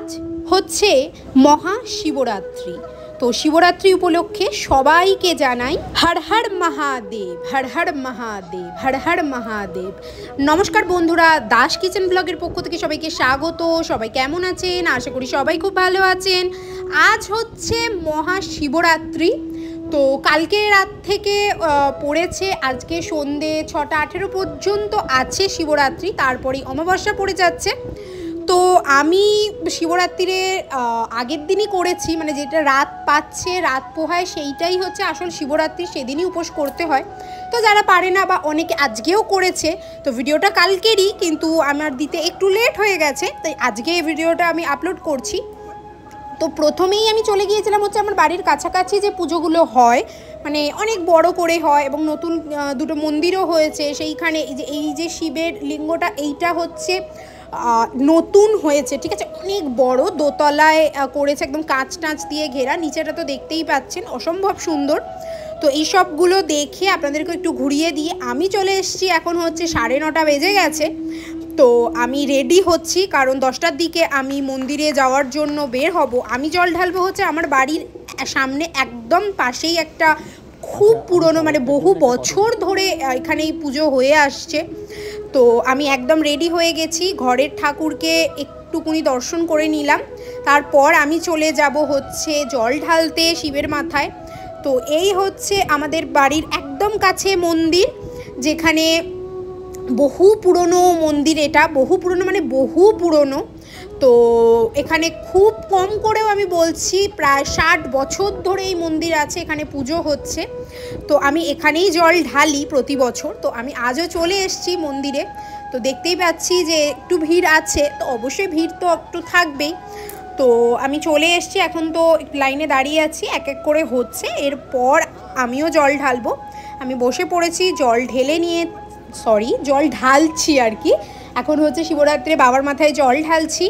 আজ হচ্ছে মহাশিবরাত্রি। তো শিবরাত্রি উপলক্ষে সবাইকে জানাই হর হর মহাদেব, হর হর মহাদেব, হর হর মহাদেব। নমস্কার বন্ধুরা, দাস কিচেন ব্লগের পক্ষ থেকে সবাইকে স্বাগত। সবাই কেমন আছেন? আশা করি সবাই খুব ভালো আছেন। আজ হচ্ছে মহাশিবরাত্রি। তো কালকে রাত থেকে পড়েছে, আজকে সন্ধে 6টা 18 পর্যন্ত আছে শিবরাত্রি, তারপরেই অমাবস্যা পড়ে যাচ্ছে। তো আমি শিবরাত্রিরে আগের দিনই করেছি, মানে যেটা রাত পাচ্ছে, রাত পোহায়, সেইটাই হচ্ছে আসল শিবরাত্রি, সেদিনই উপোস করতে হয়। তো যারা পারে না বা অনেকে আজকেও করেছে, তো ভিডিওটা কালকেরই, কিন্তু আমার দিতে একটু লেট হয়ে গেছে, তাই আজকে এই ভিডিওটা আমি আপলোড করছি। তো প্রথমেই আমি চলে গিয়েছিলাম হচ্ছে আমার বাড়ির কাছাকাছি যে পুজোগুলো হয়, মানে অনেক বড় করে হয় এবং নতুন দুটো মন্দিরও হয়েছে সেইখানে। এই যে শিবের লিঙ্গটা, এইটা হচ্ছে নতুন হয়েছে, ঠিক আছে, অনেক বড়, দোতলায় করেছে, একদম কাঁচ টাঁচ দিয়ে ঘেরা, নিচেটা তো দেখতেই পাচ্ছেন অসম্ভব সুন্দর। তো এই সবগুলো দেখে আপনাদেরকে একটু ঘুরিয়ে দিয়ে আমি চলে এসেছি। এখন হচ্ছে 9:30 বেজে গেছে। তো আমি রেডি হচ্ছি, কারণ 10টার দিকে আমি মন্দিরে যাওয়ার জন্য বের হব। আমি জল ঢালবো হচ্ছে আমার বাড়ির সামনে, একদম পাশেই একটা খুব পুরনো, মানে বহু বছর ধরে এখানে এই পুজো হয়ে আসছে। তো আমি একদম রেডি হয়ে গেছি, ঘরের ঠাকুরকে একটুকুনি দর্শন করে নিলাম, তারপর আমি চলে যাব হচ্ছে জল ঢালতে শিবের মাথায়। তো এই হচ্ছে আমাদের বাড়ির একদম কাছে মন্দির, যেখানে বহু পুরনো মন্দির, এটা বহু পুরনো মানে বহু পুরনো। তো এখানে খুব কম করেও আমি বলছি প্রায় 60 বছর ধরে এই মন্দির আছে, এখানে পুজো হচ্ছে। তো আমি এখানেই জল ঢালি প্রতি বছর। তো আমি আজও চলে এসেছি মন্দিরে। তো দেখতেই পাচ্ছি যে একটু ভিড় আছে, তো অবশ্যই ভিড় তো একটু থাকবেই। তো আমি চলে এসেছি, এখন তো লাইনে দাঁড়িয়ে আছি, এক এক করে হচ্ছে, এরপর আমিও জল ঢালবো। আমি বসে পড়েছি, জল ঢালছি আর কি। এখন হচ্ছে শিবরাত্রে বাবার মাথায় জল ঢালছি।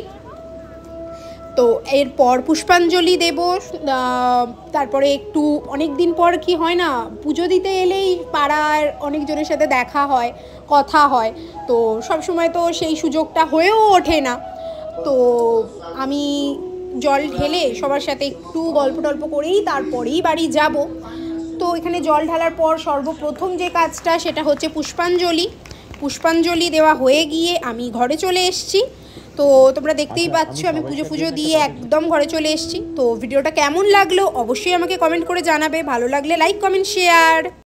তো এরপর পুষ্পাঞ্জলি দেব, তারপরে একটু অনেক দিন পর কি হয় না, পুজো দিতে এলেই পাড়ার অনেকজনের সাথে দেখা হয়, কথা হয়। তো সব সময় তো সেই সুযোগটা হয়েও ওঠে না। তো আমি জল ঢেলে সবার সাথে একটু গল্প টল্প করেই তারপরেই বাড়ি যাব। তো এখানে জল ঢালার পর সর্বপ্রথম যে কাজটা, সেটা হচ্ছে পুষ্পাঞ্জলি দেওয়া হয়ে গিয়ে আমি ঘরে চলে এসেছি। তো তোমরা দেখতেই পাচ্ছ আমি পুজো দিয়ে একদম ঘরে চলে এসেছি। তো ভিডিওটা কেমন লাগলো অবশ্যই আমাকে কমেন্ট করে জানাবে, ভালো লাগলে লাইক কমেন্ট শেয়ার।